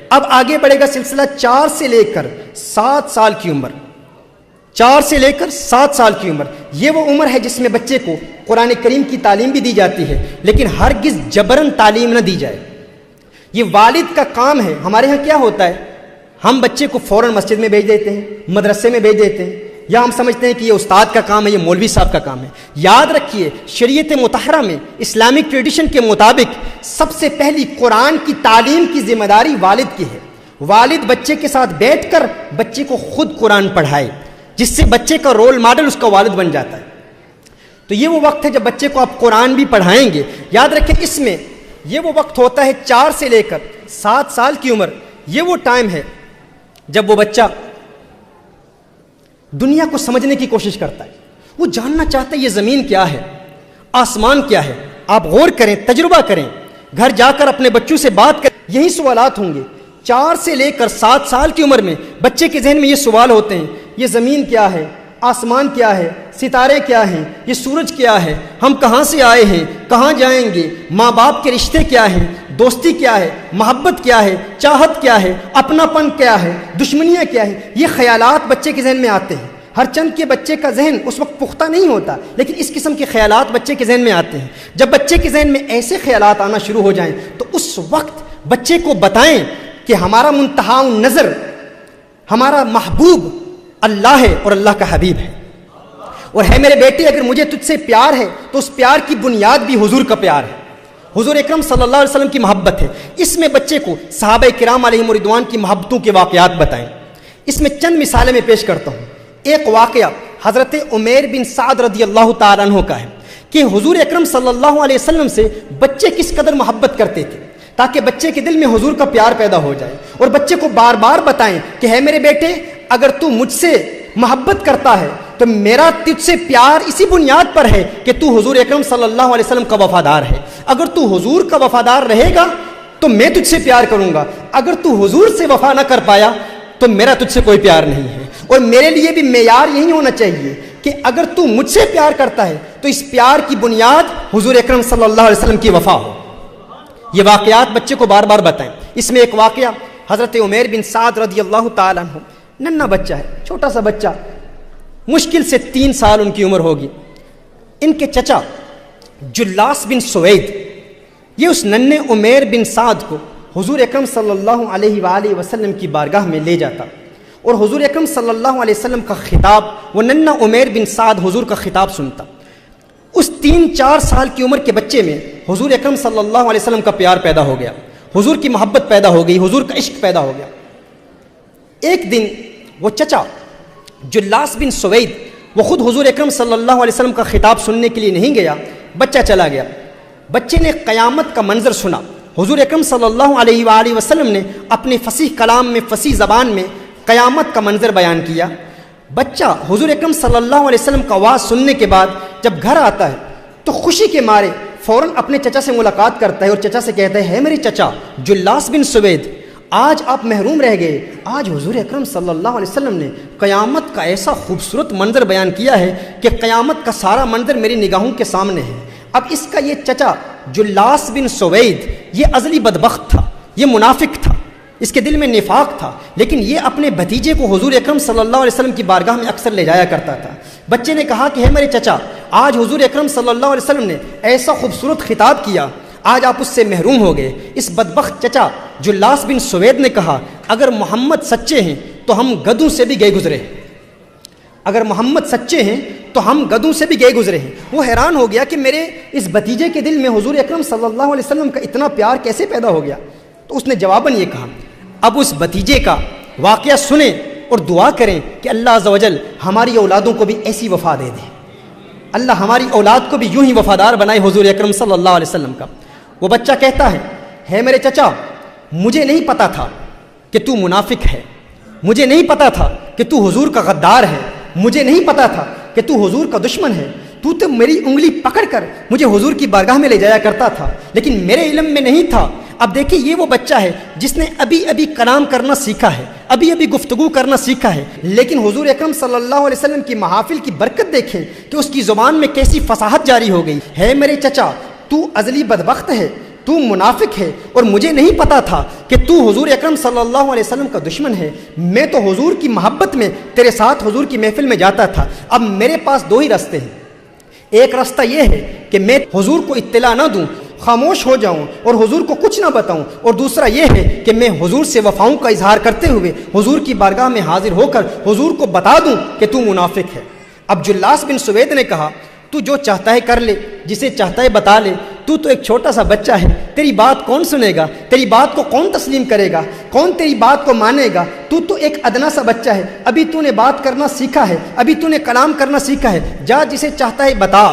اب آگے بڑھے گا سلسلہ 4 سے لے کر 7 سال کی عمر. 4 سے لے کر 7 سال کی عمر یہ وہ عمر ہے جس میں بچے کو قرآن کریم کی تعلیم بھی دی جاتی ہے، لیکن ہرگز جبراً تعلیم نہ دی جائے. یہ والد کا کام ہے. ہمارے ہاں کیا ہوتا ہے، ہم بچے کو فوراً مسجد میں بھیج دیتے ہیں، مدرسے میں بھیج دیتے ہیں، یا ہم سمجھتے ہیں کہ یہ استاد کا کام ہے، یہ مولوی صاحب کا کام ہے. یاد رکھیے شریعت مطہرہ میں اسلامک ٹریڈیشن کے مطابق سب سے پہلی قرآن کی تعلیم کی ذمہ داری والد کی ہے. والد بچے کے ساتھ بیٹھ کر بچے کو خود قرآن پڑھائے، جس سے بچے کا رول ماڈل اس کا والد بن جاتا ہے. تو یہ وہ وقت ہے جب بچے کو آپ قرآن بھی پڑھائیں گے. یاد رکھیں اس میں یہ وہ وقت ہوتا ہے 4 سے لے کر 7 سال کی عمر. یہ وہ ٹائم ہے جب وہ بچہ دنیا کو سمجھنے کی کوشش کرتا ہے. وہ جاننا چاہتا ہے یہ زمین کیا ہے، آسمان کیا ہے. آپ غور کریں، تجربہ کریں، گھر جا کر اپنے بچوں سے بات کریں. یہی سوالات ہوں گے. 4 سے لے کر 7 سال کی عمر میں بچے کے ذہن میں یہ سوال ہوتے ہیں، یہ زمین کیا ہے، آسمان کیا ہے، ستارے کیا ہیں، یہ سورج کیا ہے، ہم کہاں سے آئے ہیں، کہاں جائیں گے، ماں باپ کے رشتے کیا ہیں، دوستی کیا ہے، محبت کیا ہے، چاہت کیا ہے، اپنا پن کیا ہے، دشمنیاں کیا ہے. یہ خیالات بچے کے ذہن میں آتے ہیں. ہر چند کے بچے کا ذہن اس وقت پختہ نہیں ہوتا، لیکن اس قسم کے خیالات بچے کے ذہن میں آتے ہیں. جب بچے کے ذہن میں ایسے خیالات آنا شروع ہو جائیں تو اس وقت بچے کو بتائیں کہ ہمارا منتہا نظر، ہمارا محبوب اللہ ہے اور اللہ کا حبیب ہے. اور ہے میرے بیٹے اگر مجھے تجھ سے پیار ہے تو اس پیار کی بنیاد بھی حضور کا پیار ہے، حضور اکرم صلی اللہ علیہ وسلم کی محبت ہے. اس میں بچے کو صحابہ کرام علیہم رضوان کی محبتوں کے واقعات بتائیں. اس میں چند مثالیں میں پیش کرتا ہوں. ایک واقعہ حضرت عمیر بن سعد رضی اللہ تعالیٰ عنہ کا ہے کہ حضور اکرم صلی اللہ علیہ وسلم سے بچے کس قدر محبت کرتے تھے، تاکہ بچے کے دل میں حضور کا پیار پیدا ہو جائے. اور بچے کو بار بار بتائیں کہ ہے میرے بیٹے اگر تو مجھ سے محبت کرتا ہے تو میرا تجھ سے پیار اسی بنیاد پر ہے کہ تو حضور اکرم صلی اللہ علیہ وسلم کا وفادار ہے. اگر تو حضور کا وفادار رہے گا تو میں تجھ سے پیار کروں گا، اگر تو حضور سے وفا نہ کر پایا تو میرا تجھ سے کوئی پیار نہیں ہے. اور میرے لیے بھی معیار یہی ہونا چاہیے کہ اگر تو مجھ سے پیار کرتا ہے تو اس پیار کی بنیاد حضور اکرم صلی اللہ علیہ وسلم کی وفا ہو. یہ واقعات بچے کو بار بار بتائیں. اس میں ایک واقعہ حضرت عمیر بن سعد رضی اللہ تعالیٰ عنہ، ننھا بچہ ہے، چھوٹا سا بچہ، مشکل سے 3 سال ان کی عمر ہوگی. ان کے چچا جلاس بن سوید یہ اس ننھے عمیر بن سعد کو حضور اکرم صلی اللہ علیہ وآلہ وسلم کی بارگاہ میں لے جاتا اور حضور اکرم صلی اللہ علیہ وسلم کا خطاب، وہ ننھا عمیر بن سعد حضور کا خطاب سنتا. اس 3-4 سال کی عمر کے بچے میں حضور اکرم صلی اللہ علیہ وسلم کا پیار پیدا ہو گیا، حضور کی محبت پیدا ہو گئی، حضور کا عشق پیدا ہو گیا. ایک دن وہ چچا جلاس بن سوید وہ خود حضور اکرم صلی اللہ علیہ وسلم کا خطاب سننے کے لیے نہیں گیا، بچہ چلا گیا. بچے نے قیامت کا منظر سنا. حضور اکرم صلی اللہ علیہ وآلہ وسلم نے اپنے فصیح کلام میں، فصیح زبان میں قیامت کا منظر بیان کیا. بچہ حضور اکرم صلی اللہ علیہ وسلم کا آواز سننے کے بعد جب گھر آتا ہے تو خوشی کے مارے فوراً اپنے چچا سے ملاقات کرتا ہے اور چچا سے کہتا ہے میرے چچا جلاس بن سوید، آج آپ محروم رہ گئے. آج حضور اکرم صلی اللہ علیہ وسلم نے قیامت کا ایسا خوبصورت منظر بیان کیا ہے کہ قیامت کا سارا منظر میری نگاہوں کے سامنے ہے. اب اس کا یہ چچا جلاس بن سوید یہ ازلی بدبخت تھا، یہ منافق تھا، اس کے دل میں نفاق تھا، لیکن یہ اپنے بھتیجے کو حضور اکرم صلی اللہ علیہ وسلم کی بارگاہ میں اکثر لے جایا کرتا تھا. بچے نے کہا کہ ہے میرے چچا، آج حضور اکرم صلی اللہ علیہ وسلم نے ایسا خوبصورت خطاب کیا، آج آپ اس سے محروم ہو گئے. اس بدبخت چچا جلاس بن سوید نے کہا اگر محمد سچے ہیں تو ہم گدھوں سے بھی گئے گزرے ہیں، اگر محمد سچے ہیں تو ہم گدھوں سے بھی گئے گزرے ہیں. وہ حیران ہو گیا کہ میرے اس بھتیجے کے دل میں حضور اکرم صلی اللہ علیہ وسلم کا اتنا پیار کیسے پیدا ہو گیا. تو اس نے جواباً یہ کہا اب اس بھتیجے کا واقعہ سنیں اور دعا کریں کہ اللہ عز و جل ہماری اولادوں کو بھی ایسی وفا دے دے، اللہ ہماری اولاد کو بھی یوں ہی وفادار بنائے حضور اکرم صلی اللہ علیہ وسلم کا. وہ بچہ کہتا ہے میرے چچا مجھے نہیں پتا تھا کہ تو منافق ہے، مجھے نہیں پتا تھا کہ تو حضور کا غدار ہے، مجھے نہیں پتا تھا کہ تو حضور کا دشمن ہے. تو میری انگلی پکڑ کر مجھے حضور کی بارگاہ میں لے جایا کرتا تھا، لیکن میرے علم میں نہیں تھا. اب دیکھیں یہ وہ بچہ ہے جس نے ابھی ابھی کلام کرنا سیکھا ہے، ابھی ابھی گفتگو کرنا سیکھا ہے، لیکن حضور اکرم صلی اللہ علیہ وسلم کی محافل کی برکت دیکھیں کہ اس کی زبان میں کیسی فصاحت جاری ہو گئی. ہے میرے چچا، تو ازلی بدبخت ہے، تو منافق ہے، اور مجھے نہیں پتا تھا کہ تو حضور اکرم صلی اللہ علیہ وسلم کا دشمن ہے. میں تو حضور کی محبت میں تیرے ساتھ حضور کی محفل میں جاتا تھا. اب میرے پاس دو ہی راستے ہیں. ایک راستہ یہ ہے کہ میں حضور کو اطلاع نہ دوں، خاموش ہو جاؤں اور حضور کو کچھ نہ بتاؤں، اور دوسرا یہ ہے کہ میں حضور سے وفاؤں کا اظہار کرتے ہوئے حضور کی بارگاہ میں حاضر ہو کر حضور کو بتا دوں کہ تو منافق ہے. اب جلاس بن سوید نے کہا تو جو چاہتا ہے کر لے، جسے چاہتا ہے بتا لے، تو ایک چھوٹا سا بچہ ہے، تیری بات کون سنے گا، تیری بات کو کون تسلیم کرے گا، کون تیری بات کو مانے گا. تو ایک ادنا سا بچہ ہے، ابھی تو نے بات کرنا سیکھا ہے، ابھی تو نے کلام کرنا سیکھا ہے، جا جسے چاہتا ہے بتا.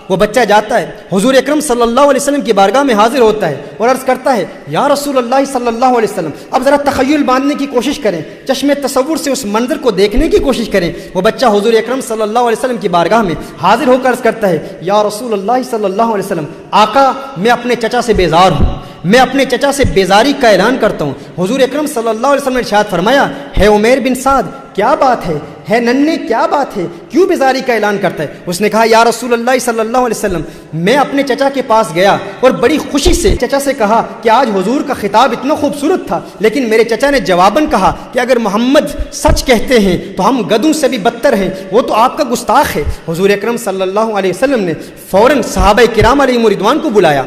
وہ بچہ جاتا ہے، حضور اکرم صلی اللہ علیہ وسلم کی بارگاہ میں حاضر ہوتا ہے اور عرض کرتا ہے یا رسول اللہ صلی اللہ علیہ وسلم. اب ذرا تخیل باندھنے کی کوشش کریں، چشم تصور سے اس منظر کو دیکھنے کی کوشش کریں. وہ بچہ حضور اکرم صلی اللہ علیہ وسلم کی بارگاہ میں حاضر ہو کر عرض کرتا ہے یا رسول اللہ صلی اللہ علیہ وسلم، آقا میں اپنے چچا سے بیزار ہوں، میں اپنے چچا سے بیزاری کا اعلان کرتا ہوں. حضور اکرم صلی اللہ علیہ وسلم نے ارشاد فرمایا ہے عمیر بن سعد کیا بات ہے ننھے کیا بات ہے، کیوں بیزاری کا اعلان کرتا ہے؟ اس نے کہا یا رسول اللہ صلی اللہ علیہ وسلم، میں اپنے چچا کے پاس گیا اور بڑی خوشی سے چچا سے کہا کہ آج حضور کا خطاب اتنا خوبصورت تھا، لیکن میرے چچا نے جواباً کہا کہ اگر محمد سچ کہتے ہیں تو ہم گدوں سے بھی بدتر ہیں، وہ تو آپ کا گستاخ ہے. حضور اکرم صلی اللہ علیہ وسلم نے فوراً صحابہ کرام علیہم رضوان کو بلایا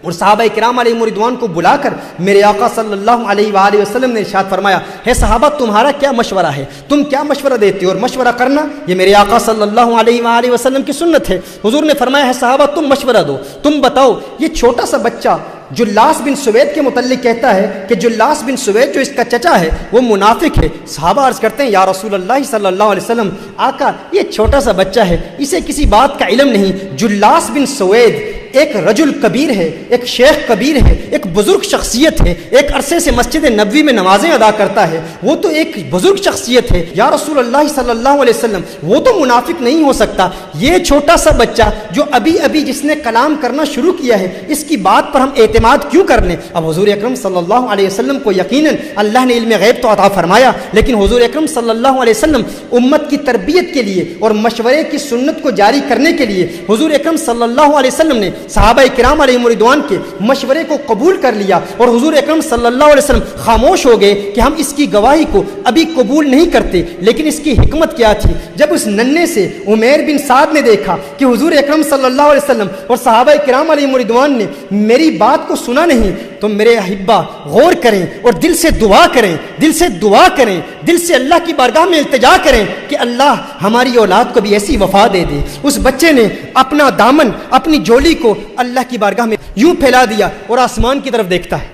اور صحابہ کرام علیہم رضوان کو بلا کر میرے آقا صلی اللہ علیہ وآلہ وسلم نے ارشاد فرمایا ہے صحابہ تمہارا کیا مشورہ ہے، تم کیا مشورہ دیتے ہو؟ اور مشورہ کرنا یہ میرے آقا صلی اللہ علیہ وآلہ وسلم کی سنت ہے. حضور نے فرمایا ہے صحابہ تم مشورہ دو، تم بتاؤ. یہ چھوٹا سا بچہ جلاس بن سوید کے متعلق کہتا ہے کہ جلاس بن سوید جو اس کا چچا ہے وہ منافق ہے. صحابہ عرض کرتے ہیں یا رسول اللہ صلی اللہ علیہ وسلم، آقا یہ چھوٹا سا بچہ ہے، اسے کسی بات کا علم نہیں. جلاس بن سوید ایک رجل کبیر ہے، ایک شیخ کبیر ہے، ایک بزرگ شخصیت ہے، ایک عرصے سے مسجد نبوی میں نمازیں ادا کرتا ہے، وہ تو ایک بزرگ شخصیت ہے. یا رسول اللہ صلی اللہ علیہ وسلم وہ تو منافق نہیں ہو سکتا، یہ چھوٹا سا بچہ جو ابھی ابھی جس نے کلام کرنا شروع کیا ہے اس کی بات پر ہم اعتماد کیوں کر لیں؟ اب حضور اکرم صلی اللہ علیہ وسلم کو یقیناً اللہ نے علم غیب تو عطا فرمایا، لیکن حضور اکرم صلی اللہ علیہ وسلم امت کی تربیت کے لیے اور مشورے کی سنت کو جاری کرنے کے لیے حضور اکرم صلی اللہ علیہ وسلم نے صحابہ کرام علیہم رضوان کے مشورے کو قبول کر لیا اور حضور اکرم صلی اللہ علیہ وسلم خاموش ہو گئے کہ ہم اس کی گواہی کو ابھی قبول نہیں کرتے. لیکن اس کی حکمت کیا تھی؟ جب اس ننھے سے عمیر بن سعد نے دیکھا کہ حضور اکرم صلی اللہ علیہ وسلم اور صحابہ کرام علیہم رضوان نے میری بات کو سنا نہیں، تو میرے احبہ غور کریں اور دل سے دعا کریں، دل سے دعا کریں، دل سے اللہ کی بارگاہ میں التجا کریں کہ اللہ ہماری اولاد کو بھی ایسی وفا دے دے. اس بچے نے اپنا دامن، اپنی جولی کو اللہ کی بارگاہ میں یوں پھیلا دیا اور آسمان کی طرف دیکھتا ہے.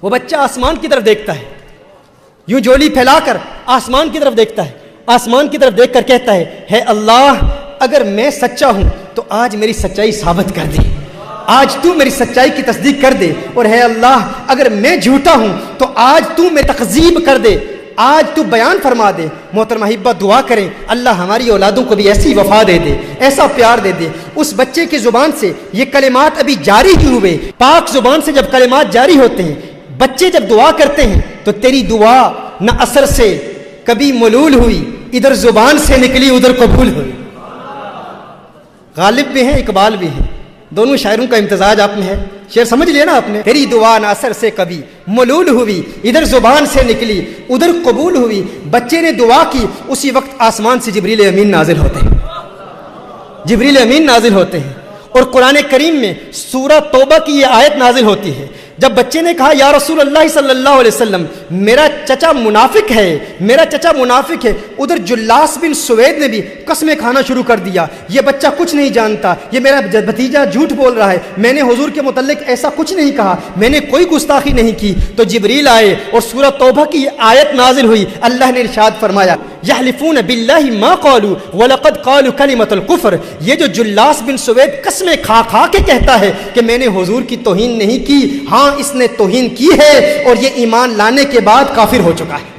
وہ بچہ آسمان کی طرف دیکھتا ہے، یوں جولی پھیلا کر آسمان کی طرف دیکھتا ہے، آسمان کی طرف دیکھ کر کہتا ہے اللہ اگر میں سچا ہوں تو آج میری سچائی ثابت کر دے، آج تو میری سچائی کی تصدیق کر دے، اور ہے اللہ اگر میں جھوٹا ہوں تو آج تو میری تکذیب کر دے، آج تو بیان فرما دے. محترم احبہ دعا کریں اللہ ہماری اولادوں کو بھی ایسی وفا دے دے، ایسا پیار دے دے. اس بچے کی زبان سے یہ کلمات ابھی جاری ہی ہوئے، پاک زبان سے جب کلمات جاری ہوتے ہیں، بچے جب دعا کرتے ہیں تو تیری دعا نہ اثر سے کبھی ملول ہوئی، ادھر زبان سے نکلی ادھر قبول ہوئی. غالب بھی ہیں اقبال بھی ہیں، دونوں شاعروں کا امتزاج آپ میں ہے. شعر سمجھ لیا نا آپ نے؟ تیری دعا نہ اثر سے کبھی ملول ہوئی، ادھر زبان سے نکلی ادھر قبول ہوئی. بچے نے دعا کی، اسی وقت آسمان سے جبریل امین نازل ہوتے ہیں، جبریل امین نازل ہوتے ہیں اور قرآن کریم میں سورہ توبہ کی یہ آیت نازل ہوتی ہے. جب بچے نے کہا یا رسول اللہ صلی اللہ علیہ وسلم میرا چچا منافق ہے، میرا چچا منافق ہے، ادھر جلاس بن سوید نے بھی قسمیں کھانا شروع کر دیا. یہ بچہ کچھ نہیں جانتا، یہ میرا بھتیجا جھوٹ بول رہا ہے، میں نے حضور کے متعلق ایسا کچھ نہیں کہا، میں نے کوئی گستاخی نہیں کی. تو جبریل آئے اور سورہ توبہ کی آیت نازل ہوئی. اللہ نے ارشاد فرمایا یحلفون باللہ ما قالوا ولقد قالوا کلمۃ الکفر. یہ جو جلاس بن سوید قسمیں کھا کھا کے کہتا ہے کہ میں نے حضور کی توہین نہیں کی، ہاں اس نے توہین کی ہے اور یہ ایمان لانے کے بعد کافر ہو چکا ہے.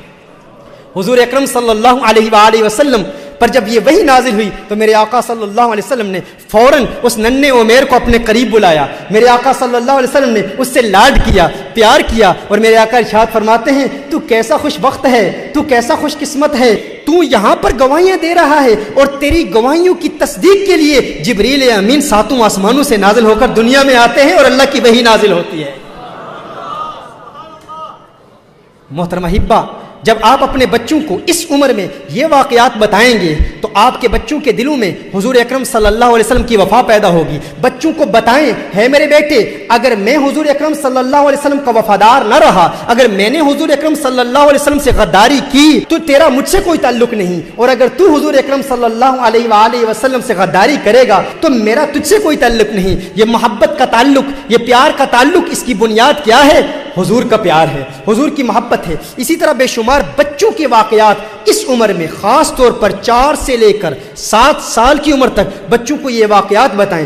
حضور اکرم صلی اللہ علیہ وآلہ وسلم پر جب یہ وحی نازل ہوئی تو میرے آقا صلی اللہ علیہ وسلم نے فوراً اس ننھے عمیر کو اپنے قریب بلایا، میرے آقا صلی اللہ علیہ وسلم نے اس سے لاڈ کیا، پیار کیا، اور میرے آقا ارشاد فرماتے ہیں تو کیسا خوش وقت ہے، تو کیسا خوش قسمت ہے، تو یہاں پر گواہیاں دے رہا ہے اور تیری گواہیوں کی تصدیق کے لیے جبریل امین ساتوں آسمانوں سے نازل ہو کر دنیا میں آتے ہیں اور اللہ کی وحی نازل ہوتی ہے۔ محترم احبہ، جب آپ اپنے بچوں کو اس عمر میں یہ واقعات بتائیں گے تو آپ کے بچوں کے دلوں میں حضور اکرم صلی اللہ علیہ وسلم کی وفا پیدا ہوگی۔ بچوں کو بتائیں، ہے میرے بیٹے، اگر میں حضور اکرم صلی اللہ علیہ وسلم کا وفادار نہ رہا، اگر میں نے حضور اکرم صلی اللہ علیہ وسلم سے غداری کی تو تیرا مجھ سے کوئی تعلق نہیں، اور اگر تو حضور اکرم صلی اللہ علیہ وآلہ وسلم سے غداری کرے گا تو میرا تجھ سے کوئی تعلق نہیں۔ یہ محبت کا تعلق، یہ پیار کا تعلق، اس کی بنیاد کیا ہے؟ حضور کا پیار ہے، حضور کی محبت ہے۔ اسی طرح بے شمار بچوں کے واقعات اس عمر میں، خاص طور پر 4 سے لے کر 7 سال کی عمر تک بچوں کو یہ واقعات بتائیں۔